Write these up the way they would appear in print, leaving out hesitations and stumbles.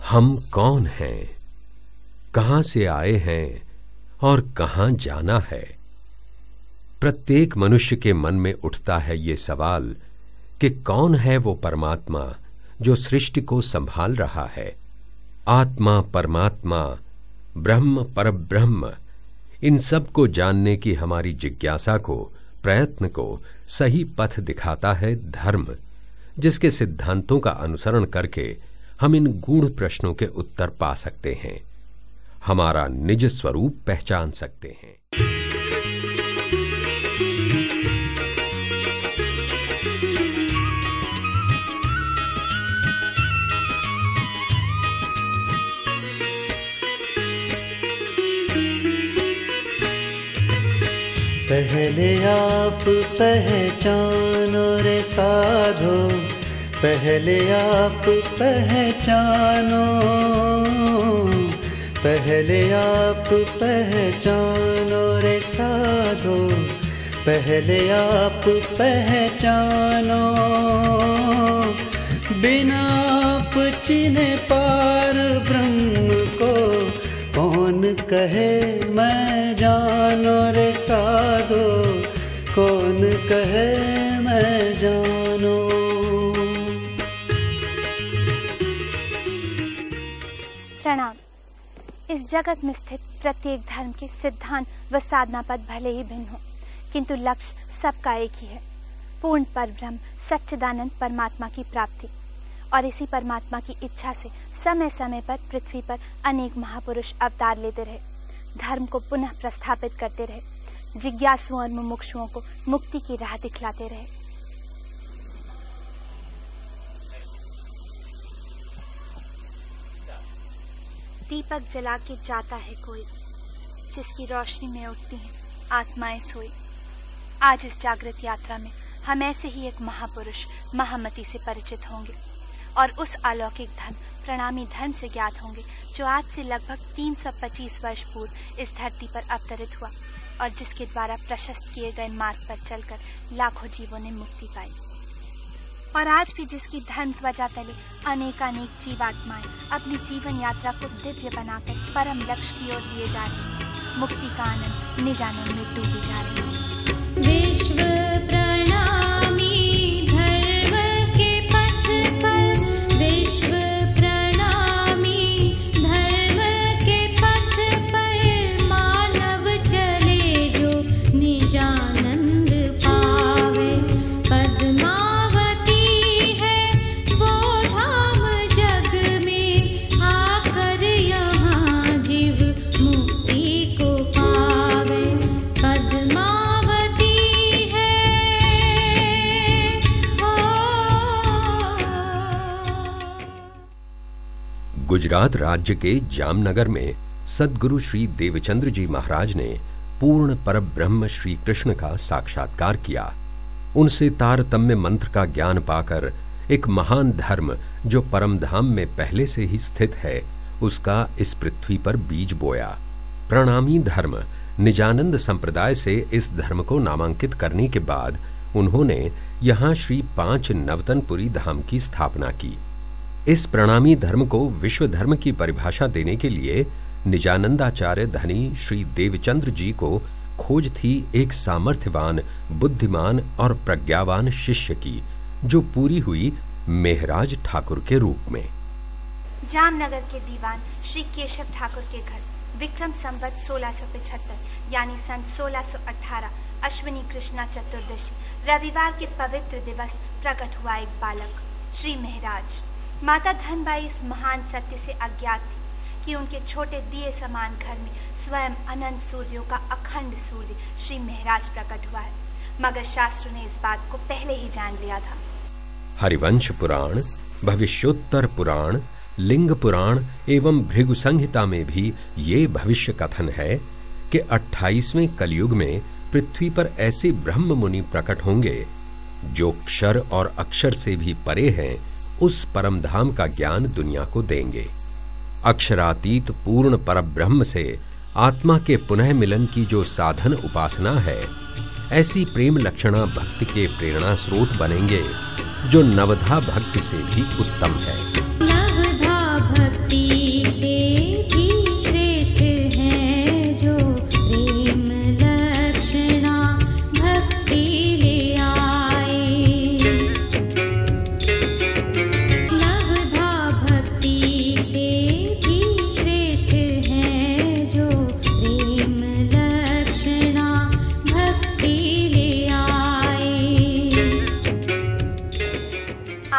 हम कौन हैं, कहां से आए हैं और कहां जाना है। प्रत्येक मनुष्य के मन में उठता है ये सवाल कि कौन है वो परमात्मा जो सृष्टि को संभाल रहा है। आत्मा, परमात्मा, ब्रह्म, परब्रह्म, इन सब को जानने की हमारी जिज्ञासा को, प्रयत्न को सही पथ दिखाता है धर्म, जिसके सिद्धांतों का अनुसरण करके हम इन गूढ़ प्रश्नों के उत्तर पा सकते हैं, हमारा निज स्वरूप पहचान सकते हैं। पहले आप पहचानो रे साधो, पहले आप पहचानो, पहले आप पहचानो रे साधो, पहले आप पहचानो। बिना आप चिन्हे पार ब्रह्म को कौन कहे मैं जानो रे साधो, कौन कहे मैं जानो। प्रणाम। इस जगत में स्थित प्रत्येक धर्म के सिद्धांत व साधना पद भले ही भिन्न हो, किंतु लक्ष्य सबका एक ही है, पूर्ण परब्रह्म सच्चिदानंद परमात्मा की प्राप्ति। और इसी परमात्मा की इच्छा से समय समय पर पृथ्वी पर अनेक महापुरुष अवतार लेते रहे, धर्म को पुनः प्रस्थापित करते रहे, जिज्ञासुओं और मुमुक्षुओं को मुक्ति की राह दिखलाते रहे। दीपक जला के जाता है कोई, जिसकी रोशनी में उठती हैं आत्माएं सोई। आज इस जागृत यात्रा में हम ऐसे ही एक महापुरुष महामती से परिचित होंगे और उस अलौकिक धर्म प्रणामी धर्म से ज्ञात होंगे जो आज से लगभग 325 वर्ष पूर्व इस धरती पर अवतरित हुआ और जिसके द्वारा प्रशस्त किए गए मार्ग पर चलकर लाखों जीवों ने मुक्ति पाई। और आज भी जिसकी धर्म ध्वजा तले अनेकानेक जीवात्माएं अपनी जीवन यात्रा को दिव्य बनाकर परम लक्ष्य की ओर लिए जा रही हैं, मुक्ति का आनंद निजानंद में डूबे जा रहे हैं। विश्व प्रणामी धर्म के पथ पर, विश्व प्रणामी धर्म के पथ पर मानव चले जो निजानंद पावे। पद्मावती है वो धाम जग में, आकर यहाँ जीव मुक्ति को पावे। पद्मावती है गुजरात राज्य के जामनगर में सद्गुरु श्री देवचंद्र जी महाराज ने पूर्ण परब्रह्म श्री कृष्ण का साक्षात्कार किया। उनसे तारतम्य मंत्र का ज्ञान पाकर एक महान धर्म जो परम धाम में पहले से ही स्थित है, उसका इस पृथ्वी पर बीज बोया। प्रणामी धर्म निजानंद संप्रदाय से इस धर्म को नामांकित करने के बाद उन्होंने यहाँ श्री 5 नवतनपुरी धाम की स्थापना की। इस प्रणामी धर्म को विश्व धर्म की परिभाषा देने के लिए निजानंदाचार्य धनी श्री देवचंद्र जी को खोज थी एक सामर्थ्यवान, बुद्धिमान और प्रज्ञावान शिष्य की, जो पूरी हुई मेहराज ठाकुर के रूप में। जामनगर के दीवान श्री केशव ठाकुर के घर विक्रम संवत 1675 यानी सन 1618 अश्विनी कृष्णा चतुर्दशी रविवार के पवित्र दिवस प्रकट हुआ एक बालक श्री मेहराज। माता धनबाई इस महान सत्य से अज्ञात थी कि उनके छोटे दिए समान घर में स्वयं अनंत सूर्यों का अखंड सूर्य श्री मेहराज प्रकट हुआ है, मगर शास्त्र ने इस बात को पहले ही जान लिया था। हरिवंश पुराण, भविष्योत्तर पुराण, लिंग पुराण एवं भृगु संहिता में भी ये भविष्य कथन है कि 28वें कलयुग में पृथ्वी पर ऐसे ब्रह्म मुनि प्रकट होंगे जो क्षर और अक्षर से भी परे हैं, उस परम धाम का ज्ञान दुनिया को देंगे। अक्षरातीत पूर्ण परब्रह्म से आत्मा के पुनः मिलन की जो साधन उपासना है, ऐसी प्रेम लक्षणा भक्ति के प्रेरणा स्रोत बनेंगे जो नवधा भक्ति से भी उत्तम है। नवधा भक्ति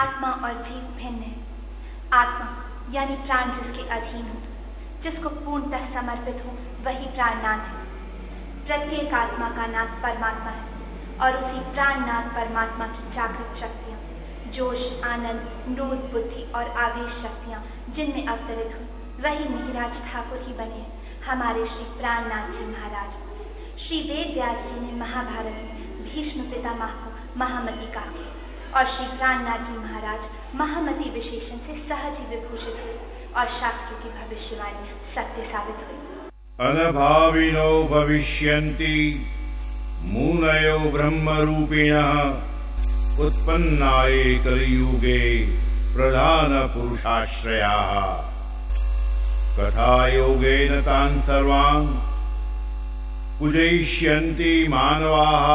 आत्मा और जीव भिन्न है। आत्मा यानी प्राण जिसके अधीन हो, जिसको पूर्णतः समर्पित हो, वही प्राणनाथ है। प्रत्येक आत्मा का नाथ परमात्मा है और उसी प्राणनाथ परमात्मा की जागृत शक्तियाँ, जोश, आनंद, क्रोध, बुद्धि और आवेश शक्तियाँ जिनमें अवतरित हुई, वही मिहिराज ठाकुर ही बने हैं हमारे श्री प्राणनाथ जी महाराज। श्री वेद व्यास जी ने महाभारत में भीष्म पितामह को महामति कहा और श्री प्राणनाथ जी महाराज महामति विशेषण से सहज ही विभूषित हुए और शास्त्रों की भविष्यवाणी सत्य साबित हुई। अनभाविनो भविष्यन्ति मुनयो ब्रह्मरूपिणः उत्पन्नाये कलियुगे प्रधान पुरुषाश्रयाः कथायोगेन तान् सर्वान् पूजयिष्यन्ति मानवाः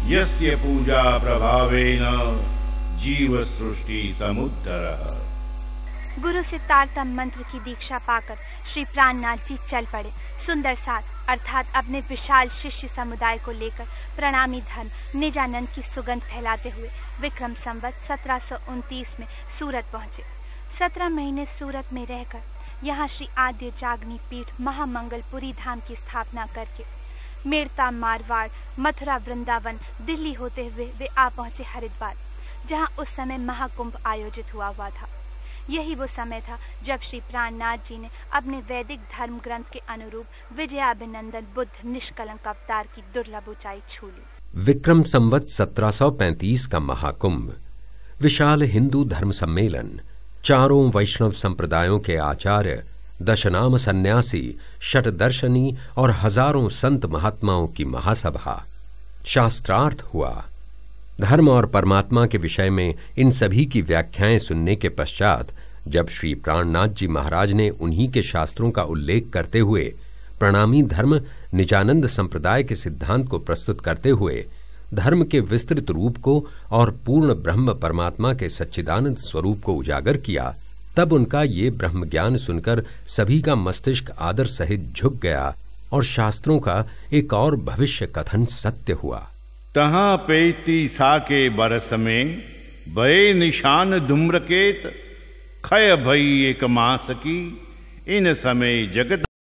यस्य पूजा प्रभावेन जीव सृष्टि समुद्धरः। गुरु से तारतम मंत्र की दीक्षा पाकर श्री प्राणनाथ जी चल पड़े। सुंदर साथ अर्थात अपने विशाल शिष्य समुदाय को लेकर प्रणामी धर्म निजानंद की सुगंध फैलाते हुए विक्रम संवत 1729 में सूरत पहुंचे। 17 महीने सूरत में रहकर यहाँ श्री आद्य जागनी पीठ महामंगलपुरी धाम की स्थापना करके मेड़ता, मारवाड़, मथुरा, वृंदावन, दिल्ली होते हुए वे आ पहुंचे हरिद्वार, जहाँ उस समय महाकुंभ आयोजित हुआ था। यही वो समय था जब श्री प्राणनाथ जी ने अपने वैदिक धर्म ग्रंथ के अनुरूप विजयाभिनंदन बुद्ध निष्कलंक अवतार की दुर्लभ ऊंचाई छू ली। विक्रम संवत 1735 का महाकुंभ विशाल हिंदू धर्म सम्मेलन, चारों वैष्णव संप्रदायों के आचार्य, दशनाम सन्यासी, षटदर्शनी और हजारों संत महात्माओं की महासभा, शास्त्रार्थ हुआ। धर्म और परमात्मा के विषय में इन सभी की व्याख्याएं सुनने के पश्चात जब श्री प्राणनाथ जी महाराज ने उन्हीं के शास्त्रों का उल्लेख करते हुए प्रणामी धर्म निजानंद संप्रदाय के सिद्धांत को प्रस्तुत करते हुए धर्म के विस्तृत रूप को और पूर्ण ब्रह्म परमात्मा के सच्चिदानंद स्वरूप को उजागर किया, तब उनका ये ब्रह्म ज्ञान सुनकर सभी का मस्तिष्क आदर सहित झुक गया और शास्त्रों का एक और भविष्य कथन सत्य हुआ। तहाँ पेती साके बरस में भय निशान धूम्रकेत, खय भई एक मास की इन समय जगत